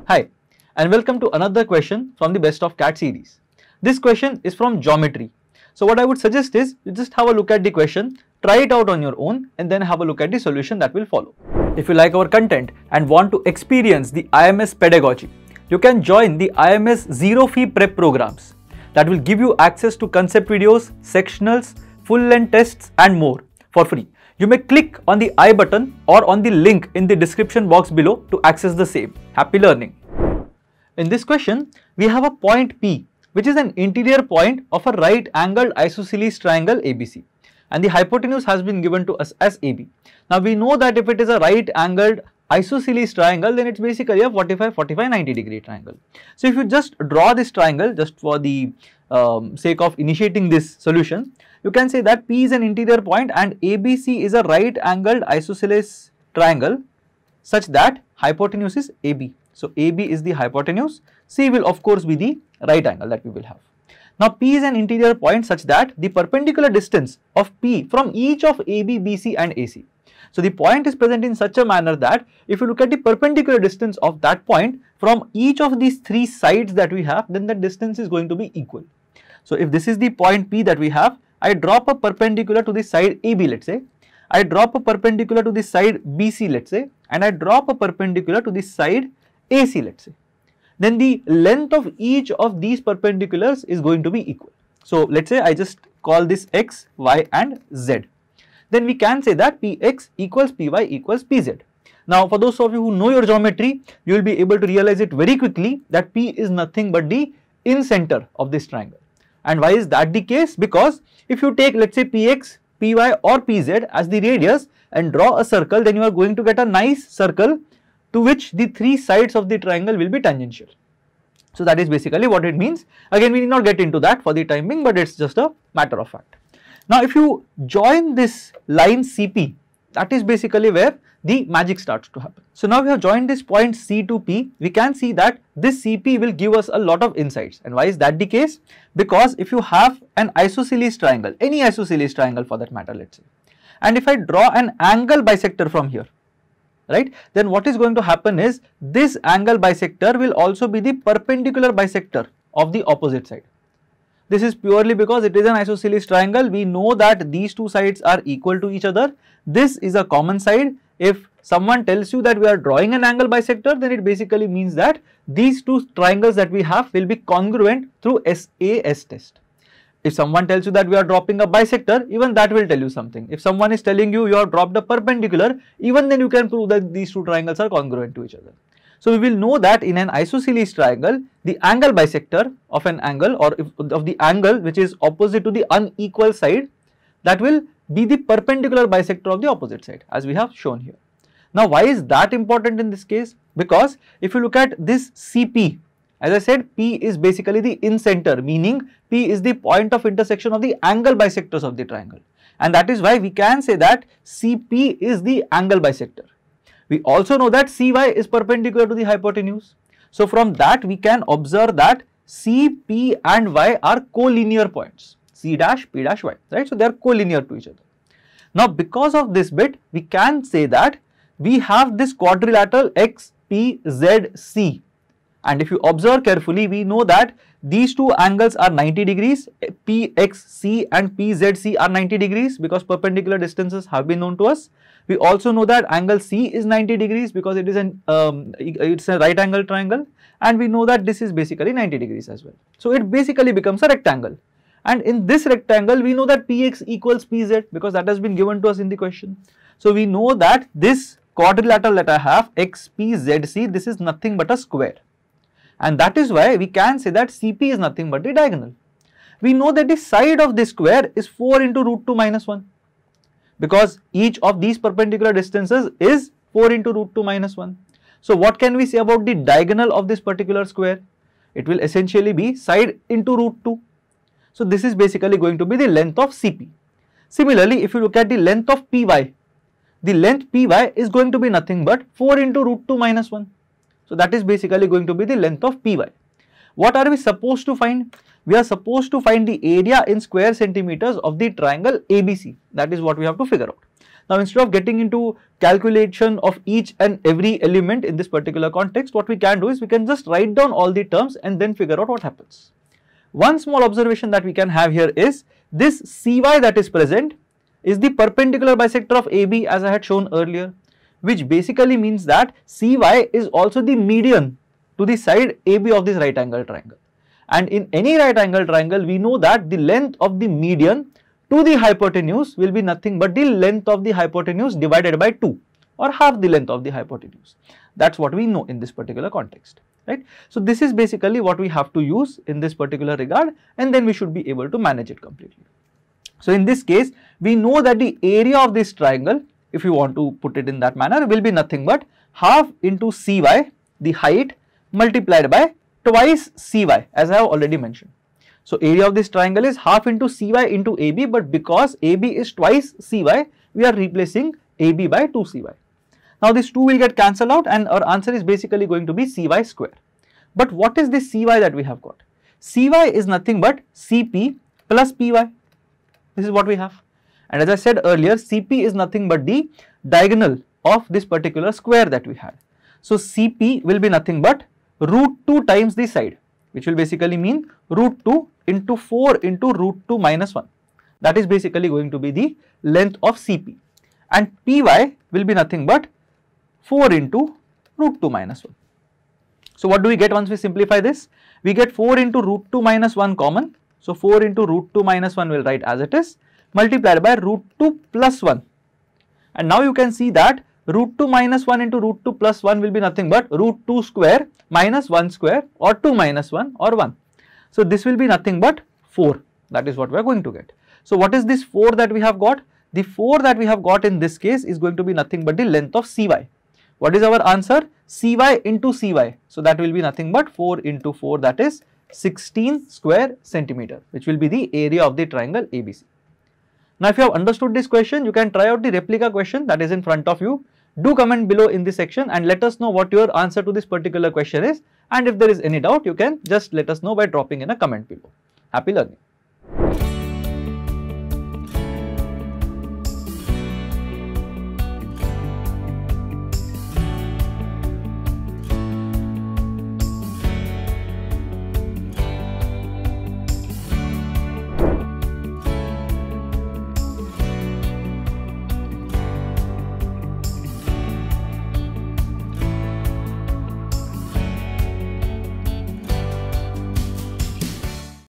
Hi, and welcome to another question from the Best of CAT series. This question is from geometry. So what I would suggest is you just have a look at the question, try it out on your own, and then have a look at the solution that will follow. If you like our content and want to experience the IMS pedagogy, you can join the IMS Zero Fee Prep programs that will give you access to concept videos, sectionals, full-length tests and more for free. You may click on the I button or on the link in the description box below to access the same. Happy learning! In this question, we have a point P, which is an interior point of a right angled isosceles triangle ABC, and the hypotenuse has been given to us as AB. Now we know that if it is a right angled isosceles triangle, then it's basically a 45-90 degree triangle. So if you just draw this triangle just for the sake of initiating this solution, you can say that P is an interior point and ABC is a right angled isosceles triangle such that hypotenuse is AB. So AB is the hypotenuse, C will of course be the right angle that we will have. Now P is an interior point such that the perpendicular distance of P from each of AB, BC and AC. So the point is present in such a manner that if you look at the perpendicular distance of that point from each of these three sides that we have, then the distance is going to be equal. So if this is the point P that we have, I drop a perpendicular to the side AB, let's say, I drop a perpendicular to the side BC, let's say, and I drop a perpendicular to the side AC, let's say, then the length of each of these perpendiculars is going to be equal. So let's say I just call this X, Y and Z. Then we can say that Px equals Py equals Pz. Now for those of you who know your geometry, you will be able to realize it very quickly that P is nothing but the in-center of this triangle. And why is that the case? Because if you take, let's say, Px, Py or Pz as the radius and draw a circle, then you are going to get a nice circle to which the three sides of the triangle will be tangential. So that is basically what it means. Again, we need not get into that for the time being, but it's just a matter of fact. Now if you join this line CP, that is basically where the magic starts to happen. So now we have joined this point C to P, we can see that this CP will give us a lot of insights. And why is that the case? Because if you have an isosceles triangle, any isosceles triangle for that matter, let's say, and if I draw an angle bisector from here, right, then what is going to happen is this angle bisector will also be the perpendicular bisector of the opposite side. This is purely because it is an isosceles triangle. We know that these two sides are equal to each other. This is a common side. If someone tells you that we are drawing an angle bisector, then it basically means that these two triangles that we have will be congruent through SAS test. If someone tells you that we are dropping a bisector, even that will tell you something. If someone is telling you you have dropped a perpendicular, even then you can prove that these two triangles are congruent to each other. So we will know that in an isosceles triangle, the angle bisector of an angle or of the angle which is opposite to the unequal side, that will be the perpendicular bisector of the opposite side, as we have shown here. Now why is that important in this case? Because if you look at this CP, as I said, P is basically the in-center, meaning P is the point of intersection of the angle bisectors of the triangle, and that is why we can say that CP is the angle bisector. We also know that CY is perpendicular to the hypotenuse. So from that we can observe that C, P and Y are collinear points, C dash, P dash, Y, right? So they are collinear to each other. Now because of this bit, we can say that we have this quadrilateral X, P, Z, C. And if you observe carefully, we know that these two angles are 90 degrees, PXC and PZC are 90 degrees because perpendicular distances have been known to us. We also know that angle C is 90 degrees because it is it's a right angle triangle, and we know that this is basically 90 degrees as well. So it basically becomes a rectangle, and in this rectangle we know that Px equals Pz because that has been given to us in the question. So we know that this quadrilateral that I have XPZC, this is nothing but a square. And that is why we can say that CP is nothing but the diagonal. We know that the side of this square is 4 into root 2 minus 1 because each of these perpendicular distances is 4 into root 2 minus 1. So what can we say about the diagonal of this particular square? It will essentially be side into root 2. So this is basically going to be the length of CP. Similarly, if you look at the length of PY, the length PY is going to be nothing but 4 into root 2 minus 1. So that is basically going to be the length of Py. What are we supposed to find? We are supposed to find the area in square centimeters of the triangle ABC. That is what we have to figure out. Now instead of getting into calculation of each and every element in this particular context, what we can do is we can just write down all the terms and then figure out what happens. One small observation that we can have here is this CY that is present is the perpendicular bisector of AB as I had shown earlier, which basically means that CY is also the median to the side AB of this right angle triangle. And in any right angle triangle, we know that the length of the median to the hypotenuse will be nothing but the length of the hypotenuse divided by 2 or half the length of the hypotenuse. That's what we know in this particular context, right? So this is basically what we have to use in this particular regard, and then we should be able to manage it completely. So in this case, we know that the area of this triangle, if you want to put it in that manner, will be nothing but half into CY, the height, multiplied by twice CY, as I have already mentioned. So area of this triangle is half into CY into AB, but because AB is twice CY, we are replacing AB by 2CY. Now this 2 will get cancelled out and our answer is basically going to be CY square. But what is this CY that we have got? CY is nothing but CP plus PY. This is what we have. And as I said earlier, CP is nothing but the diagonal of this particular square that we had. So CP will be nothing but root 2 times the side, which will basically mean root 2 into 4 into root 2 minus 1. That is basically going to be the length of CP. And PY will be nothing but 4 into root 2 minus 1. So what do we get once we simplify this? We get 4 into root 2 minus 1 common. So 4 into root 2 minus 1 will write as it is, multiplied by root 2 plus 1. And now you can see that root 2 minus 1 into root 2 plus 1 will be nothing but root 2 square minus 1 square or 2 minus 1 or 1. So this will be nothing but 4. That is what we are going to get. So what is this 4 that we have got? The 4 that we have got in this case is going to be nothing but the length of CY. What is our answer? CY into CY. So that will be nothing but 4 into 4, that is 16 square centimeter, which will be the area of the triangle ABC. Now if you have understood this question, you can try out the replica question that is in front of you. Do comment below in this section and let us know what your answer to this particular question is, and if there is any doubt, you can just let us know by dropping in a comment below. Happy learning.